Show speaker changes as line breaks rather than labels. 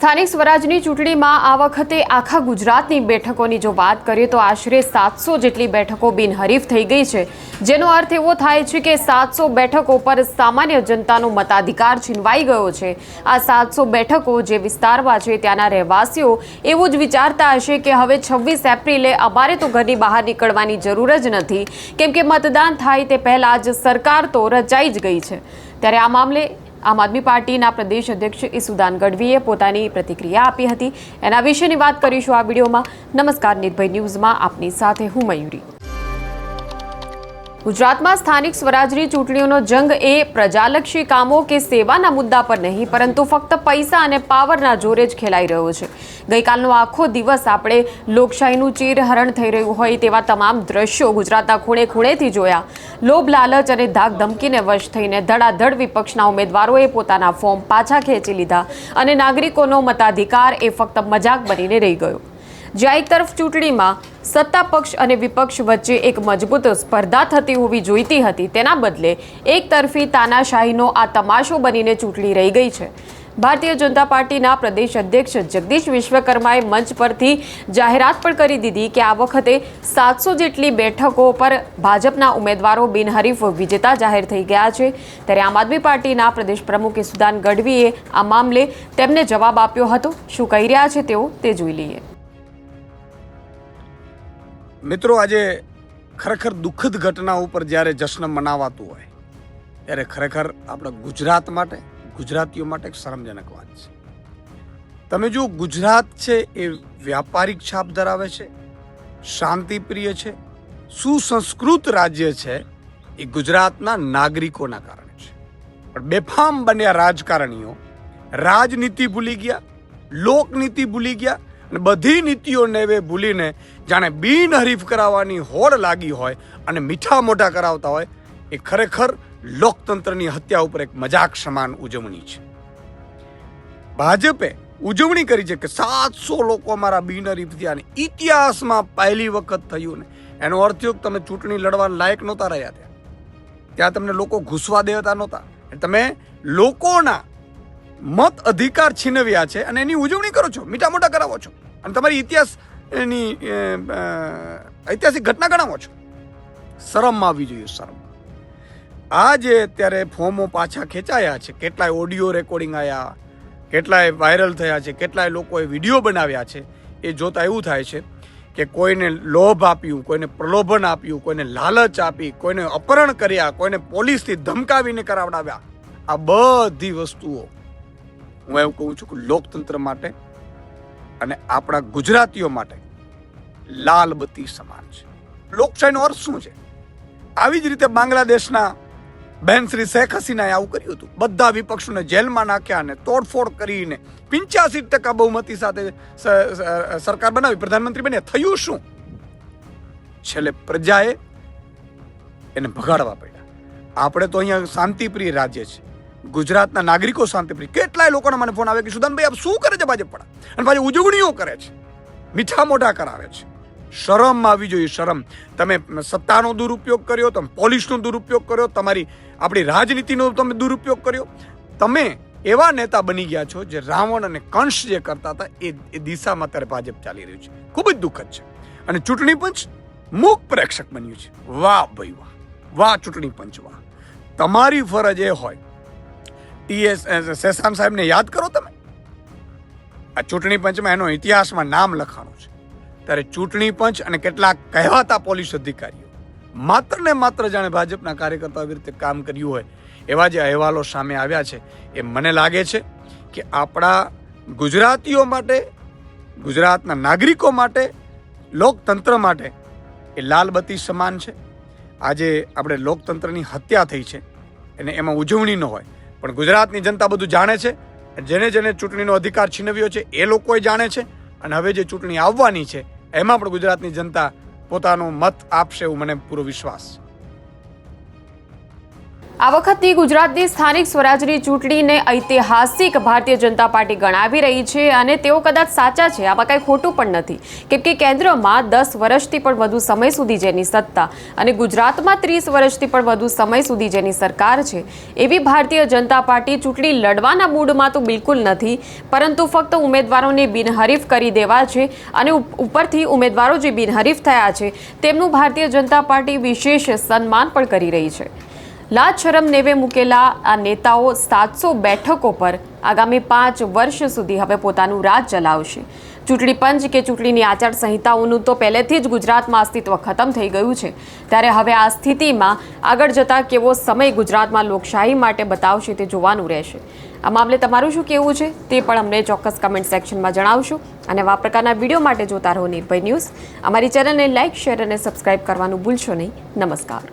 સ્થાનિક સ્વરાજની ચૂંટણીમાં આ વખતે આખા ગુજરાતની બેઠકોની જો વાત કરીએ તો આશરે 700 જેટલી બેઠકો બિનહરીફ થઈ ગઈ છે, જેનો અર્થ એવો થાય છે કે 700 બેઠકો પર સામાન્ય જનતાનો મતાધિકાર છીનવાઈ ગયો છે। આ 700 બેઠકો જે વિસ્તારમાં છે ત્યાંના રહેવાસીઓ એવું જ વિચારતા હશે કે હવે 26 એપ્રિલે અમારે તો ઘરની બહાર નીકળવાની જરૂર જ નથી, કેમ કે મતદાન થાય તે પહેલાં જ સરકાર તો રચાઈ જ ગઈ છે। ત્યારે આ મામલે આમ આદમી પાર્ટીના પ્રદેશ અધ્યક્ષ ઈસુદાન ગઢવીએ પોતાની પ્રતિક્રિયા આપી હતી। એના વિશેની વાત કરીશું આ વિડીયોમાં। નમસ્કાર, નિર્ભય ન્યૂઝમાં આપની સાથે હું મયુરી। ગુજરાતમાં સ્થાનિક સ્વરાજની ચૂંટણીઓનો જંગ એ પ્રજાલક્ષી કામો કે સેવાના મુદ્દા પર નહીં, પરંતુ ફક્ત પૈસા અને પાવરના જોરે જ ખેલાઈ રહ્યો છે। ગઈકાલનો આખો દિવસ આપણે લોકશાહીનું ચીરહરણ થઈ રહ્યું હોય તેવા તમામ દ્રશ્યો ગુજરાતના ખૂણે ખૂણેથી જોયા। લોભ, લાલચ અને ધાક ધમકીને વશ થઈને ધડાધડ વિપક્ષના ઉમેદવારોએ પોતાના ફોર્મ પાછા ખેંચી લીધા અને નાગરિકોનો મતાધિકાર એ ફક્ત મજાક બનીને રહી ગયો। જ્યાં એક તરફ ચૂંટણીમાં સત્તા પક્ષ અને વિપક્ષ વચ્ચે એક મજબૂત સ્પર્ધા થતી હોવી જોઈતી હતી, તેના બદલે એક તરફી તાનાશાહીનો આ તમાશો બનીને ચૂંટણી રહી ગઈ છે। ભારતીય જનતા પાર્ટીના પ્રદેશ અધ્યક્ષ જગદીશ વિશ્વકર્માએ મંચ પરથી જાહેરાત પણ કરી દીધી કે આ વખતે 700 જેટલી બેઠકો પર ભાજપના ઉમેદવારો બિનહરીફ વિજેતા જાહેર થઈ ગયા છે। ત્યારે આમ આદમી પાર્ટીના પ્રદેશ પ્રમુખ ઈસુદાન ગઢવીએ આ મામલે તેમને જવાબ આપ્યો હતો। શું કહી રહ્યા છે તેઓ તે જોઈ લઈએ।
મિત્રો, આજે ખરેખર દુઃખદ ઘટના ઉપર જ્યારે જશ્ન મનાવાતું હોય ત્યારે ખરેખર આપણા ગુજરાત માટે, ગુજરાતીઓ માટે એક શરમજનક વાત છે। તમે જો ગુજરાત છે એ વ્યાપારિક છાપ ધરાવે છે, શાંતિપ્રિય છે, સુસંસ્કૃત રાજ્ય છે, એ ગુજરાતના નાગરિકોના કારણે છે। પણ બેફામ બન્યા રાજકારણીઓ રાજનીતિ ભૂલી ગયા, લોકનીતિ ભૂલી ગયા અને બધી નીતિઓને હવે ભૂલીને જાણે બિનહરીફ કરાવવાની હોડ લાગી હોય અને મીઠા મોઢા કરાવતા હોય। એ ખરેખર લોકતંત્રની હત્યા ઉપર એક મજાક સમાન ઉજવણી છે। ભાજપે ઉજવણી કરી છે કે 700 લોકો અમારા બિનહરીફ થયા અને ઇતિહાસમાં પહેલી વખત થયું ને એનો અર્થ થયો કે તમે ચૂંટણી લડવા લાયક નહોતા રહ્યા, ત્યાં તમને લોકો ઘૂસવા દેતા નહોતા, તમે લોકોના મત અધિકાર છીનવ્યા છે અને એની ઉજવણી કરો છો, મીઠા મોઢા કરાવો છો અને તમારી ઐતિહાસિક ઘટના ગણાવો છો। શરમ આવવી જોઈએ, શરમ। આજે અત્યારે ફોર્મો પાછા ખેંચાયા છે, કેટલાય ઓડિયો રેકોર્ડિંગ આવ્યા, કેટલાય વાયરલ થયા છે, કેટલાય લોકોએ વિડીયો બનાવ્યા છે। એ જોતા એવું થાય છે કે કોઈને લોભ આપ્યું, કોઈને પ્રલોભન આપ્યું, કોઈને લાલચ આપી, કોઈને અપહરણ કર્યા, કોઈને પોલીસથી ધમકાવીને કરાવડાવ્યા। આ બધી વસ્તુઓ હું એવું કહું છું કે લોકતંત્ર માટે અને આપણા ગુજરાતીઓ માટે લાલ બત્તી સમાન છે। લોકશાહીનો અર્થ શું છે? આવી જ રીતે બાંગ્લાદેશના બહેન શ્રી શેખ હસીનાએ આવું કર્યું હતું, બધા વિપક્ષોને જેલમાં નાખ્યા અને તોડફોડ કરીને 85% બહુમતી સાથે સરકાર બનાવી, પ્રધાનમંત્રી બન્યા। થયું શું? છેલ્લે પ્રજાએ એને ભગાડવા પડ્યા। આપણે તો અહીંયા શાંતિપ્રિય રાજ્ય છે, ગુજરાતના નાગરિકો શાંતિપ્રિય। કેટલાય લોકોના મને ફોન આવે કે સુદાનભાઈ આપ શું કરે છે ભાજપ વાળા, અને ભાજપ ઉજવણીઓ કરે છે, મીઠા મોઢા કરાવે છે। શરમ આવી જોઈએ, શરમ। તમે સત્તાનો દુરુપયોગ કર્યો, તમે પોલીસનો દુરુપયોગ કર્યો, આપણી રાજનીતિનો તમે દુરુપયોગ કર્યો। તમે એવા નેતા બની ગયા છો જે રાવણ અને કંસ જે કરતા હતા એ દિશામાં અત્યારે ભાજપ ચાલી રહ્યું છે। ખૂબ જ દુઃખદ છે અને ચૂંટણી પંચ મૂક પ્રેક્ષક બન્યું છે। વાહ ભાઈ વાહ, વાહ ચૂંટણી પંચ વાહ। તમારી ફરજ એ હોય, શેષાન સાહેબને યાદ કરો તમે, આ ચૂંટણી પંચમાં એનો ઇતિહાસમાં નામ લખાણું છે। ત્યારે ચૂંટણી પંચ અને કેટલાક કહેવાતા પોલીસ અધિકારીઓ માત્ર ને માત્ર જાણે ભાજપના કાર્યકર્તાઓ એવી રીતે કામ કર્યું હોય એવા જે અહેવાલો સામે આવ્યા છે, એ મને લાગે છે કે આપણા ગુજરાતીઓ માટે, ગુજરાતના નાગરિકો માટે, લોકતંત્ર માટે એ લાલ બત્તી સમાન છે। આજે આપણે લોકતંત્રની હત્યા થઈ છે અને એમાં ઉજવણી ન હોય, પણ ગુજરાતની જનતા બધું જાણે છે। જેને જેને ચૂંટણીનો અધિકાર છીનવ્યો છે એ લોકોએ જાણે છે અને હવે જે ચૂંટણી આવવાની છે એમાં પણ ગુજરાતની જનતા પોતાનો મત આપશે એવું મને પૂરો વિશ્વાસ છે।
આ વખતની ગુજરાતની સ્થાનિક સ્વરાજની ચૂંટણીને ઐતિહાસિક ભારતીય જનતા પાર્ટી ગણાવી રહી છે અને તેઓ કદાચ સાચા છે, આમાં કંઈ ખોટું પણ નથી, કેમ કે કેન્દ્રમાં 10 વર્ષથી પણ વધુ સમય સુધી જેની સત્તા અને ગુજરાતમાં 30 વર્ષથી પણ વધુ સમય સુધી જેની સરકાર છે, એવી ભારતીય જનતા પાર્ટી ચૂંટણી લડવાના મૂડમાં તો બિલકુલ નથી, પરંતુ ફક્ત ઉમેદવારોને બિનહરીફ કરી દેવા છે અને ઉપરથી ઉમેદવારો જે બિનહરીફ થયા છે તેમનું ભારતીય જનતા પાર્ટી વિશેષ સન્માન પણ કરી રહી છે. લાજ શરમ નેવે મૂકેલા આ નેતાઓ 700 બેઠકો પર આગામી 5 વર્ષ સુધી હવે પોતાનું રાજ ચલાવશે. ચૂંટણી પંચ કે ચૂંટણીની આચારસંહિતાઓનું તો પહેલેથી જ ગુજરાતમાં અસ્તિત્વ ખતમ થઈ ગયું છે, ત્યારે હવે આ સ્થિતિમાં આગળ જતા કેવો સમય ગુજરાતમાં લોકશાહી માટે બતાવશે તે જોવાનું રહેશે. આ મામલે તમારું શું કહેવું છે તે પણ અમને ચોક્કસ કમેન્ટ સેક્શનમાં જણાવશો અને આવા પ્રકારના વિડીયો માટે જોતા રહો નિર્ભય ન્યૂઝ. અમારી ચેનલને લાઇક, શેર અને સબસ્ક્રાઇબ કરવાનું ભૂલશો નહીં. નમસ્કાર.